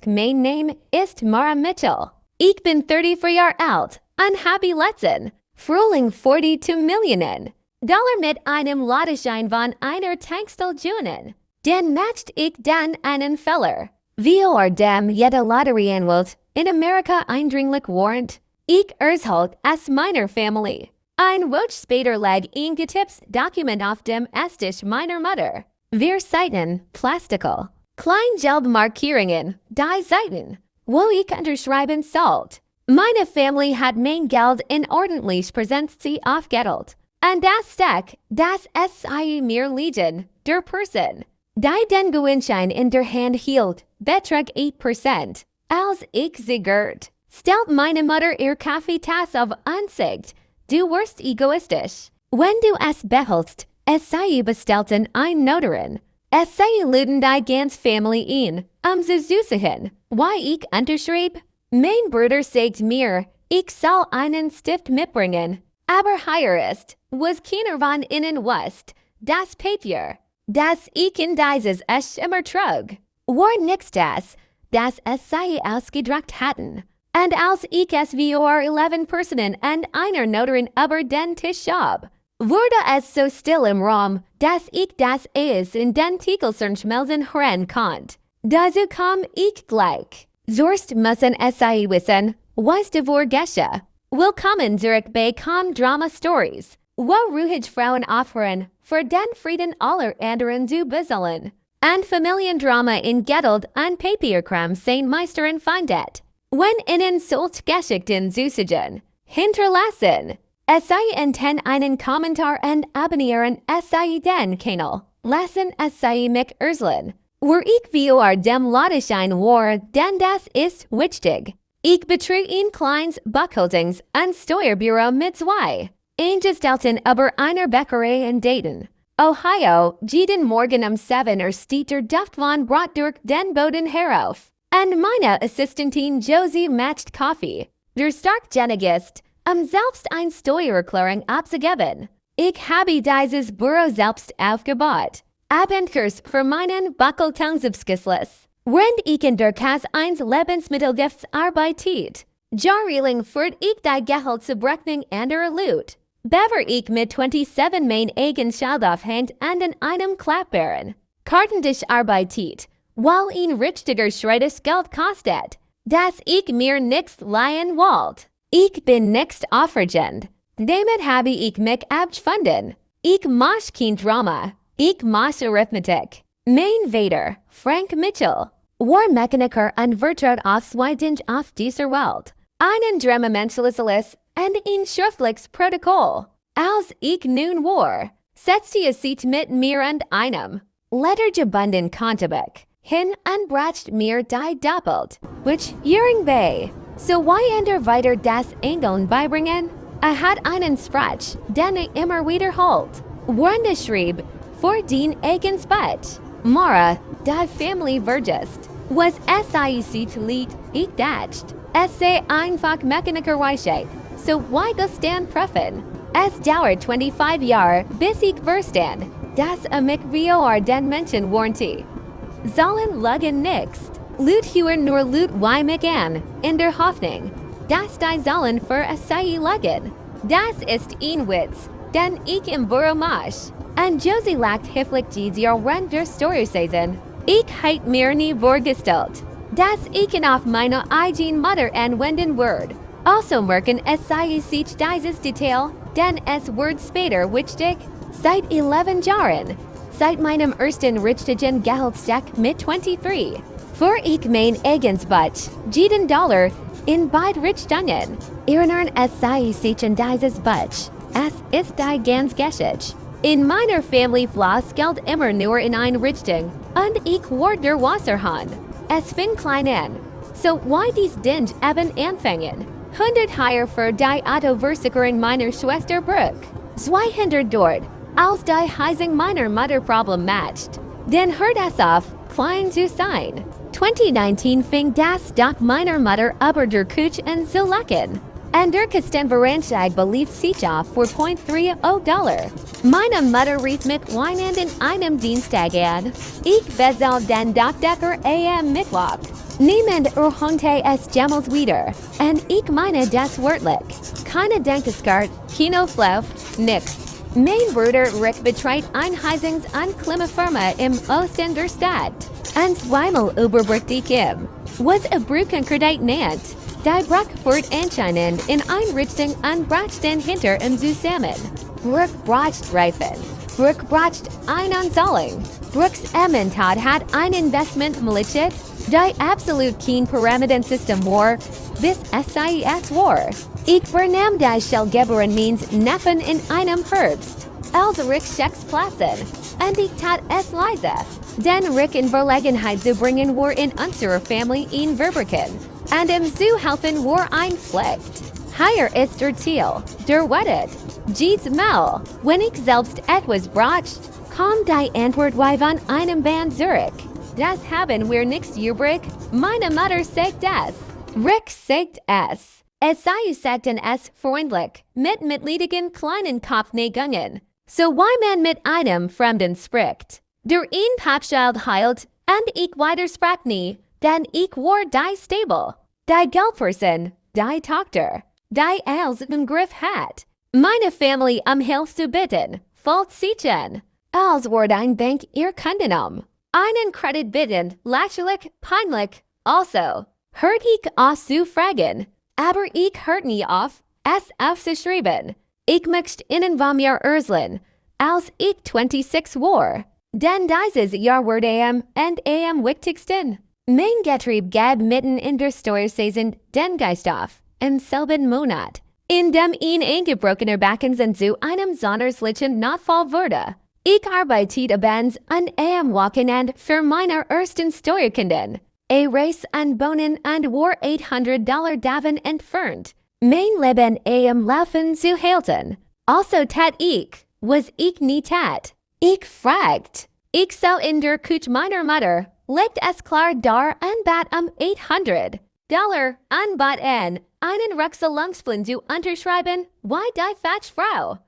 Mijn name ist Mara Mitchell. Ich bin 34 Jahre alt, unhappy letzten, Frühling 42 Millionen Dollar mit einem Ladschein von einer Tankstelle. Den matcht ich dann einen Feller. Dem jede Lotterie anwählt, in Amerika eindringlich warrant. Ich erhalte as meiner Familie. Ein Woche später lag ein Tipps Dokument auf dem Esstisch meiner Mutter. Wir Seiten, Plastical. Kleingelbmarkierungen, die Seiten, wo ich unterschreiben sollte. Meine Familie hat mein Geld in ordentlich Präsenz aufgeteilt. Und das Steck, das es sei mir liegen, der Person, die den Gewinnschein in der Hand hielt, betrug 8%. Als ich sie gehört, stellt meine Mutter ihr Kaffeetasse auf Ansicht. Du wirst egoistisch. Wenn du es behältst, es sei bestellten ein Notarin. Es sei luden die ganz Familie ein, zu süßen, why ich unterschrieb. Mein Bruder sagt mir, ich soll einen Stift mitbringen. Aber hier ist, was keiner von ihnen wusste, das Papier, das ich in dieses es immer trug, war nix das es sei ausgedruckt hatten. Und als ich es vor 11 Personen und einer Notarin über den Tisch schob, wurde es so still im Raum, dass ich das Eis in den Titelschmelzen hören konnte. Dazu kam ich gleich. Zorst müssen es sei wissen, was davor geschah. Willkommen zurück bei Drama Stories, wo ruhig Frauen aufhören, für den Frieden aller anderen zu besollen. Und Familiendrama in Geduld und Papierkram sein Meistern findet. Wenn ihnen solch Geschichten zusagen, hinterlassen. Es sei enten einen Kommentar und abonnieren es sei den Kanal. Lassen es sei mich erzählen. Wo ich vor dem Ladschein war, denn das ist wichtig. Ich betrieb ein kleines Buchhaltungs- und Steuerbüro mit zwei Angestellten über einer Bäckerei in Dayton, Ohio. Jeden Morgen 7 steht der Duft von Brot durch den Boden herauf. Und meine Assistentin Josie macht Kaffee. Der Starkjennig ist, selbst eine Steuererklärung abzugeben. Ich habe dieses Büro selbst aufgebaut. Abendkurs für meinen Buchhaltungsabschluss. Während ich in der Kasse eines Lebensmittelgifts arbeitet. Jahrelang führt ich die Gehalt zu Berechnung anderer Loot. Bever ich mit 27 mein eigen Schild aufhängt und in einem Klappbären. Kartentisch arbeitet, weil ein richtiger Schreites Geld kostet, dass ich mir nichts leihen wollt. Ich bin nicht aufregend. Damit habe ich mich abgefunden. Ich mach kein Drama. Ich mach Arithmetik. Mein Vater, Frank Mitchell, war Mechaniker und Wirtschaft aufsweidend auf dieser Welt. Einen Drama-Menschliches und ein schriftliches Protokoll. Als ich nun war, setzte es sich mit mir und einem lettergebunden Kontobuch hin und bracht mir die doppelt, which Jüring bei. So why weiter das Engeln beibringen? Hat einen Sprach, den immer wiederholt. Wanda schrieb, für den eigens Butt. Mara, die Family vergisst. Was SIC lied, ich dacht. Es sei einfach Mechanikerweisheit. So why das dann prüfen? Es dauert 25 Jahre, bis ich verstand. Das mich vor den Menschen warnte. Sollen Lügen nichts. Lüt hören nur Lüt wie mich an, in der Hoffnung, dass die sollen für Assai lügen. Das ist ein Witz, den ich im Büro mach. Und Josie lacht hilflich dieses Jahr während der Story-Saison. Ich heit mir nie vorgestellt, dass ich auf meine eigene Mutter anwenden würde. Also merken es sei sich dieses Detail, denn es wird später wichtig. Seit 11 Jahren, seit meinem ersten richtigen Gehaltscheck mit 23. Für ich mein eigens Butt, jeden Dollar, in beid Richtungen. Erinnern es sei sich in dieses Butt. Es ist die ganz Geschichte. In meiner Familie floss Geld immer nur in eine Richtung, und ich war der Wasserhahn. Es fing klein an. So why dies Dinge eben anfangen? 100 higher für die Autoversicherin meiner Schwester Brooke. 200 dort, als die Heising meiner Mutter Problem matcht. Dann hört es auf, klein zu sein. 2019 fing das Doc meiner Mutter über der Kuch an zu lachen. En der Kastenveranschlag belief sicher $4.30. Meine Mutter rief mit Weinen in einem Dienstag an. Ich bezahl den Dachdecker am Mittwoch. Niemand erhonte es jemals wieder. En ich meine das wörtlich. Keine Denkeskart, Kino Flauf, nix. Mein Bruder Rick betreut ein Heizungsanklimafirma im Osten der Stadt. En zweimal überbrückt ich ihm. Was Brückenkredit nennt. Die Brackfurt anscheinend in Einrichtung an Brachten hinter im zusammen. Brück bracht Reifen. Brück bracht ein Anzahlung. Brooks Emmentat hat ein Investment melichtet. Die absolut kein Pyramidensystem war, bis SIS war. Ich vernahm die Schellgeberin means Neffen in einem Herbst. Als Rick Schecks platzen. Und ich tat es leise. Den Rick in Verlegenheit zu bringen war in unserer Family in Verberken. Und im zu helfen war ein Pflicht. Hier ist der Ziel, der Wettet. Jedes Mal, wenn ich selbst etwas bracht, kam die Antwort wie von einem Band Zurich. Das haben wir nicht übrig, meine Mutter sagt es. Rick sagt es. Es sei sagten es freundlich, mit mitleidigen kleinen Kopfnegungen. So wie man mit einem Fremden spricht. Der ein Papschild heilt, und ich widersprach nie, denn ich war die stable. Die Geldperson, die Tochter, die als im Griff hat. Meine Family Hilfe zu bitten, fällt sichern. Als ward ein Bank ihr Kundenum. Einen Kredit bitten, lächerlich, peinlich, also. Hört ich aus zu fragen, aber ich hört nie auf, es aufzuschreiben. Ich möchte Ihnen von mir erzählen, als ich 26 war. Denn dieses Jahr wird am wichtigsten. Mein Getrieb gab mitten in der Steuersaison den Geist auf, im selben Monat, in dem ein eingebrochener Backen zu einem sonderslichen Notfall wurde. Ich arbeitete abends an am Wochenende für meine ersten Steuerkunden. Reis an Bohnen und war $800 davon entfernt. Mein Leben am Laufen zu halten. Also tat ich, was ich nie tat. Ich fragt. Ich sah in der Küche meiner Mutter, legt es klar dar und bat $800 an bat einen Rucksack zu unterschreiben, wie die Fatschfrau.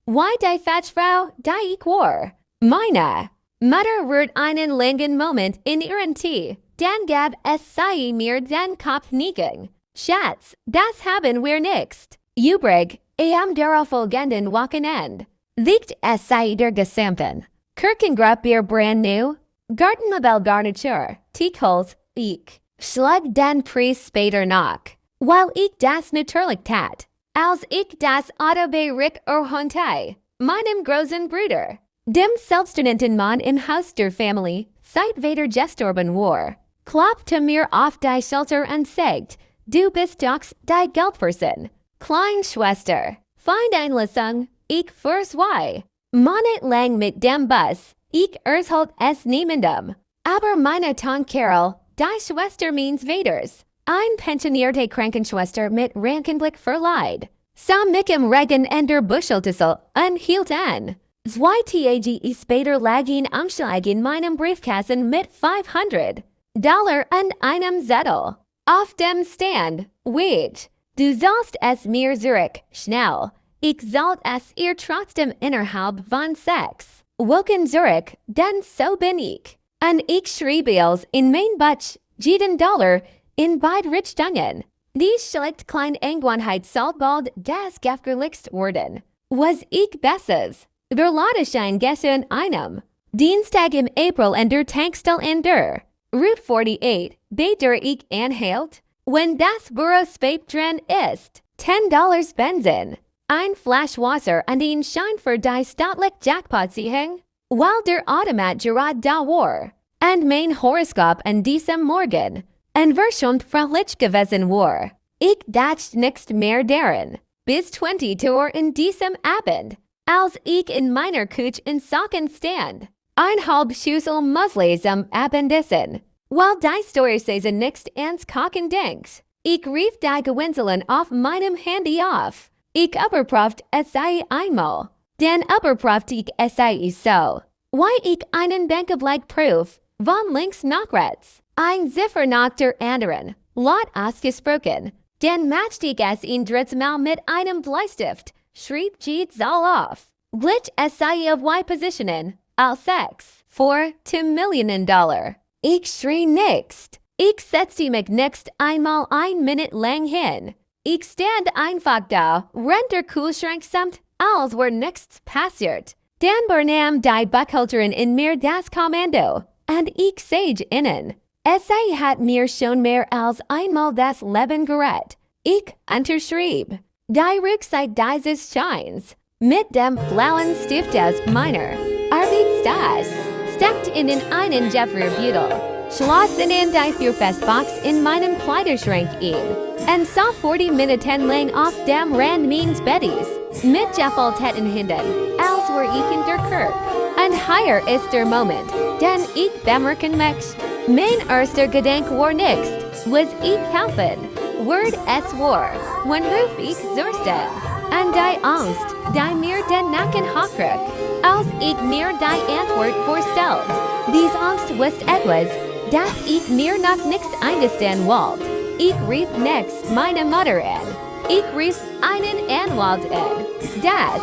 Wie die Fatschfrau, die ich war. Meine Mutter rührt einen langen Moment in ihren Tee, dann gab es sei mir den Kopf nicken. Schatz, das haben wir nicht. Übrig, am darauffolgenden Wochenende. Liegt es sei der gesamten Kirchengruppe Bier brand new, Gartenmöbel Garniture, Teakholz, ich. Schlag den Preis später nach, weil ich das natürlich tat, als ich das Auto bei Rick erhonte, meinem großen Bruder, dem selbsternannten Mann im Haus der Family, seit weder gestorben war, klopfte mir auf die Schulter und sagt, du bist doch die Geldperson, Kleinschwester, Feindeinlassung, ich verswei. Monatelang mit dem Bus, ich erhielt es niemandem. Aber meine Tante Carol, die Schwester meines Vaters, ein pensionierte Krankenschwester mit Rankenblick verleiht, sah mich im Regen in der Buscheltissel und hielt an. 2 Tage später lag ein Umschlag in meinem Briefkasten mit $500 und einem Zettel. Auf dem Stand, wait, du sollst es mir zurück, schnell. Ich sollt es ihr trotzdem innerhalb von 6 Wochen zurück, denn so bin ich. Und ich schrieb es in mein Buch, jeden Dollar, in beid Richtungen. Die schlecht klein Angwanheit sollt bald das gefgerlichst worden. Was ich besses. Der Ladeschein gestern einem. Dienstag im April in der Tankstelle in der Route 48, bei der ich anhält, wenn das Büro spät drin ist, $10 Benzin. Ein Flash Wasser und ein Schein für die staatlich Jackpot-Siehung, weil der Automat gerade da war. Und mein Horoskop an diesem Morgen, und wir schon fröhlich gewesen war. Ich dachte nicht mehr daran, bis 22 Uhr in diesem Abend, als ich in meiner Küche in Socken stand. Ein halb Schüssel Musli zum Abendessen, weil die Steuersaison nicht ans Kochen denkt. Ich rief die Gewinnseln auf meinem Handy auf. Ich überprüft es sei einmal, dann überprüft ich es sei so. Wie ich einen Bankabgleich prüf, von links nach rechts, ein Ziffer nach der anderen, laut ausgesprochen, Den matcht ik es in dritzmaal mit einem Bleistift, schrieb Jeets all auf. Glitch SI of Y positionen, al sex, 4 to Millionen Dollar. Ik schrie nixt. Ik setzte mich nixt einmal ein Minute lang hin. Ik stand einfach da, renter Kühlschrank samt, als were nichts passiert. Dan bernam die Buchhalterin in mir das Kommando, and ik sage innen. Sie hat mir schon mehr als einmal das Leben gerettet. Ich unterschrieb. Die Rückseite dieses Scheins. Mit dem blauen Stift aus meiner Arbeitstas. Steckte in einen Jeffrey-Büdel. Schloss in die Fürfestbox in meinem Kleiderschrank ein. Und sah 40 Minuten lang auf dem Rand meines Bettes. Mit Jeffeltäten hinden, als were ich in der Kirk. Und hier ist der Moment, denn ich bemerken möchte. Mein erster Gedanke war nichts, was ich helfen. Word es war, when ruf ich zuerst. Und die Angst, die mir den Nacken hochrück, als ich mir die Antwort vorstellt. Dies Angst wusst etwas, das ich mir noch nicht eingestehen wollte. Ich rief next meine Mutter an. Ich rief einen Anwalt an. Das